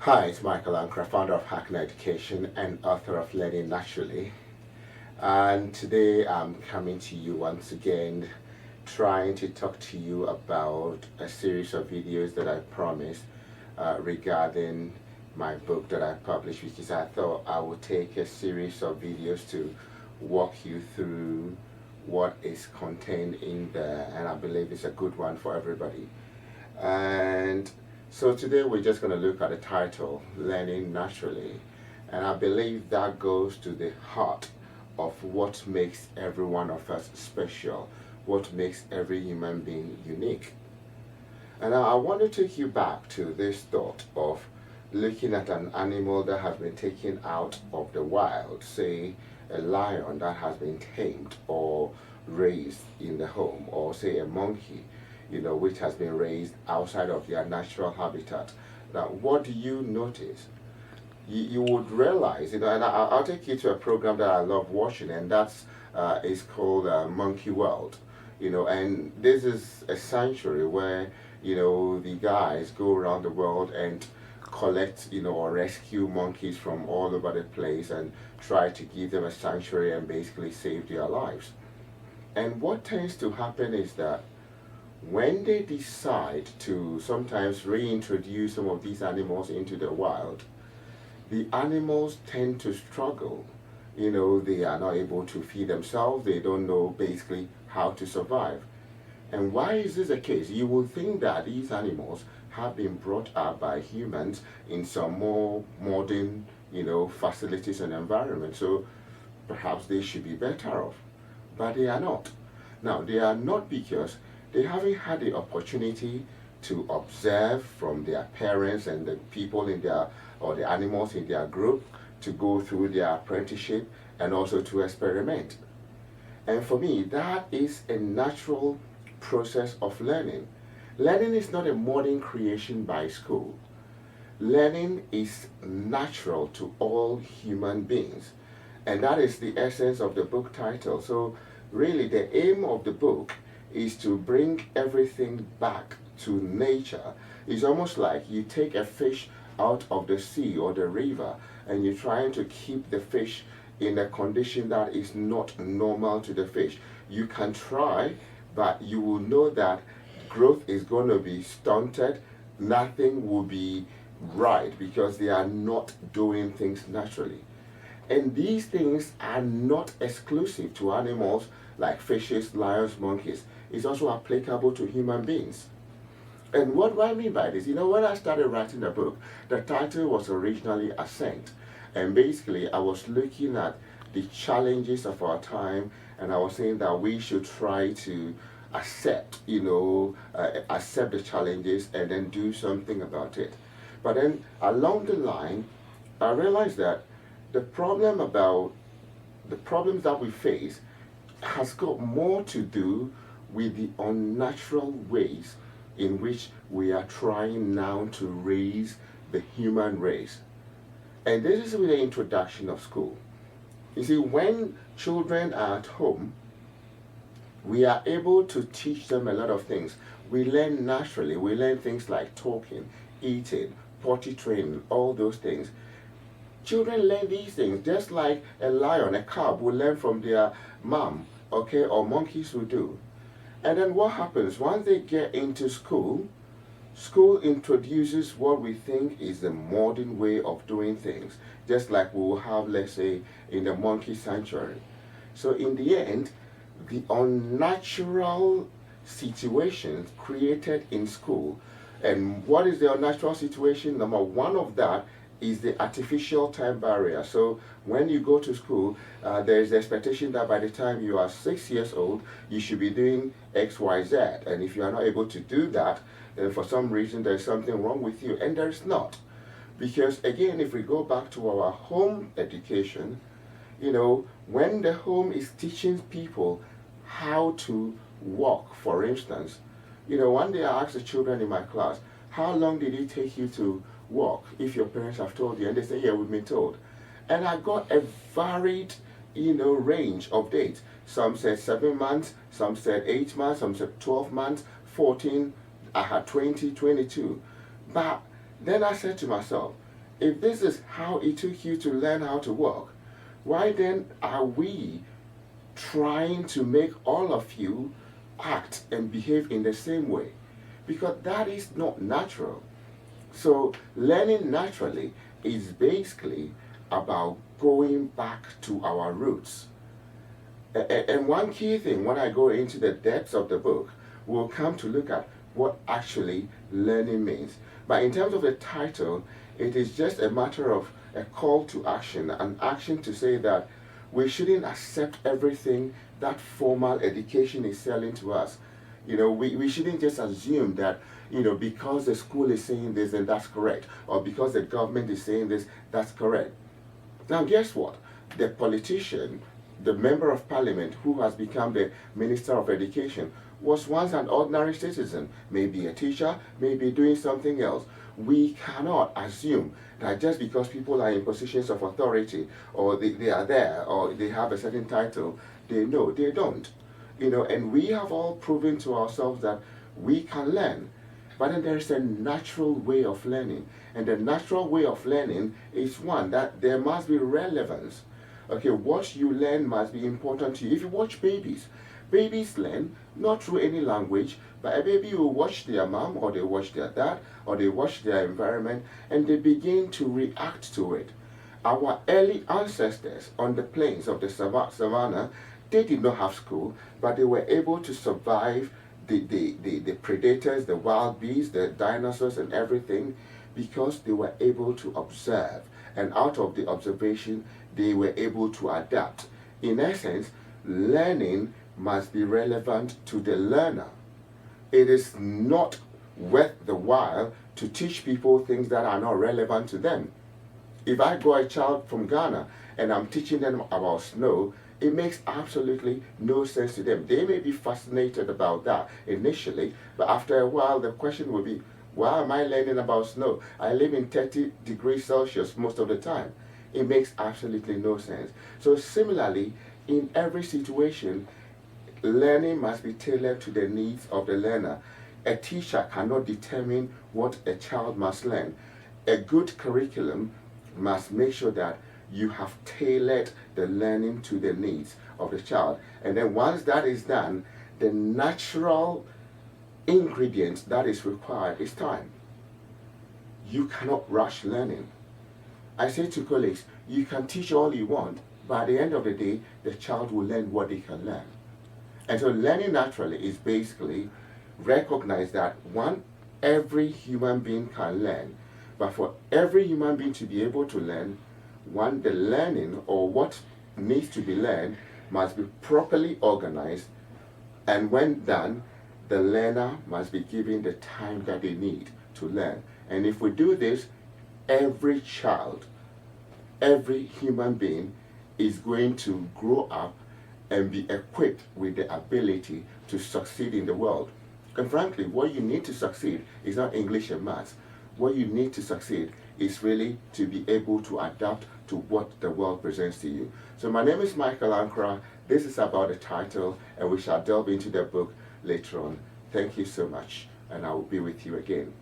Hi, it's Michael Ankrah, founder of Hackney Education and author of Learning Naturally. And today I'm coming to you once again, trying to talk to you about a series of videos that I promised regarding my book that I published, which is I thought I would take a series of videos to walk you through what is contained in there, and I believe it's a good one for everybody. And so today we're just going to look at the title, Learning Naturally. And I believe that goes to the heart of what makes every one of us special, what makes every human being unique. And I want to take you back to this thought of looking at an animal that has been taken out of the wild, say a lion that has been tamed or raised in the home, or say a monkey, which has been raised outside of their natural habitat. Now, what do you notice? You would realize, and I'll take you to a program that I love watching, and that's is called Monkey World. And this is a sanctuary where the guys go around the world and collect or rescue monkeys from all over the place and try to give them a sanctuary and basically save their lives. And what tends to happen is that when they decide to sometimes reintroduce some of these animals into the wild, the animals tend to struggle. They are not able to feed themselves, they don't know basically how to survive. And why is this the case? You would think that these animals have been brought up by humans in some more modern, facilities and environments, so perhaps they should be better off. But they are not. Now, they are not because they haven't had the opportunity to observe from their parents and the people in their, or the animals in their group, to go through their apprenticeship and also to experiment. And for me, that is a natural process of learning. Learning is not a modern creation by school. Learning is natural to all human beings. And that is the essence of the book title. So really the aim of the book is to bring everything back to nature. It's almost like you take a fish out of the sea or the river and you're trying to keep the fish in a condition that is not normal to the fish. You can try, but you will know that growth is going to be stunted. Nothing will be right because they are not doing things naturally. And these things are not exclusive to animals like fishes, lions, monkeys. It's also applicable to human beings. And what do I mean by this? When I started writing the book, the title was originally Ascent. And basically, I was looking at the challenges of our time, and I was saying that we should try to accept, accept the challenges and then do something about it. But then along the line, I realized that the problems that we face has got more to do with the unnatural ways in which we are trying now to raise the human race. And this is with the introduction of school. You see, when children are at home, we are able to teach them a lot of things. We learn naturally. We learn things like talking, eating, potty training, all those things. Children learn these things just like a lion, a cub will learn from their mom, okay, or monkeys will do. And then what happens? Once they get into school, school introduces what we think is the modern way of doing things, just like we will have, let's say, in the monkey sanctuary. So in the end, the unnatural situations created in school. And what is the unnatural situation? Number one of that is the artificial time barrier. So when you go to school, there is the expectation that by the time you are 6 years old, you should be doing X, Y, Z. And if you are not able to do that, then for some reason there's something wrong with you. And there's not. Because again, if we go back to our home education, when the home is teaching people how to walk, for instance, one day I asked the children in my class, how long did it take you to walk if your parents have told you? And they say, yeah, we've been told. And I got a varied, range of dates. Some said 7 months, some said 8 months, some said 12 months, 14, I had 20, 22. But then I said to myself, If this is how it took you to learn how to walk, why then are we trying to make all of you act and behave in the same way? Because that is not natural. So learning naturally is basically about going back to our roots. And one key thing, when I go into the depths of the book, we'll come to look at what actually learning means. But in terms of the title, it is just a matter of a call to action, an action to say that we shouldn't accept everything that formal education is selling to us. We shouldn't just assume that, because the school is saying this, then that's correct, or because the government is saying this, that's correct. Now, guess what? The politician, the member of parliament who has become the minister of education, was once an ordinary citizen, maybe a teacher, maybe doing something else. We cannot assume that just because people are in positions of authority, or they are there, or they have a certain title, they know. They don't. And we have all proven to ourselves that we can learn. But then there is a natural way of learning. And the natural way of learning is one that there must be relevance. Okay, what you learn must be important to you. If you watch babies, babies learn not through any language, but a baby will watch their mom, or they watch their dad, or they watch their environment, and they begin to react to it. Our early ancestors on the plains of the savannah, they did not have school, but they were able to survive the predators, the wild beasts, the dinosaurs and everything, because they were able to observe. And out of the observation, they were able to adapt. In essence, learning must be relevant to the learner. It is not worth the while to teach people things that are not relevant to them. If I go a child from Ghana and I'm teaching them about snow, it makes absolutely no sense to them. They may be fascinated about that initially, but after a while the question will be, why am I learning about snow? I live in 30 degrees Celsius most of the time. It makes absolutely no sense. So similarly, in every situation, learning must be tailored to the needs of the learner. A teacher cannot determine what a child must learn. A good curriculum must make sure that you have tailored the learning to the needs of the child. And then once that is done, the natural ingredient that is required is time. You cannot rush learning. I say to colleagues, you can teach all you want, but at the end of the day, the child will learn what they can learn. And so learning naturally is basically recognize that one, every human being can learn, but for every human being to be able to learn, one, the learning or what needs to be learned must be properly organized, and when done, the learner must be given the time that they need to learn. And if we do this, every child, every human being is going to grow up and be equipped with the ability to succeed in the world. And frankly, what you need to succeed is not English and maths. What you need to succeed is really to be able to adapt to what the world presents to you. So my name is Michael Ankrah. This is about the title, and we shall delve into the book later on. Thank you so much, and I will be with you again.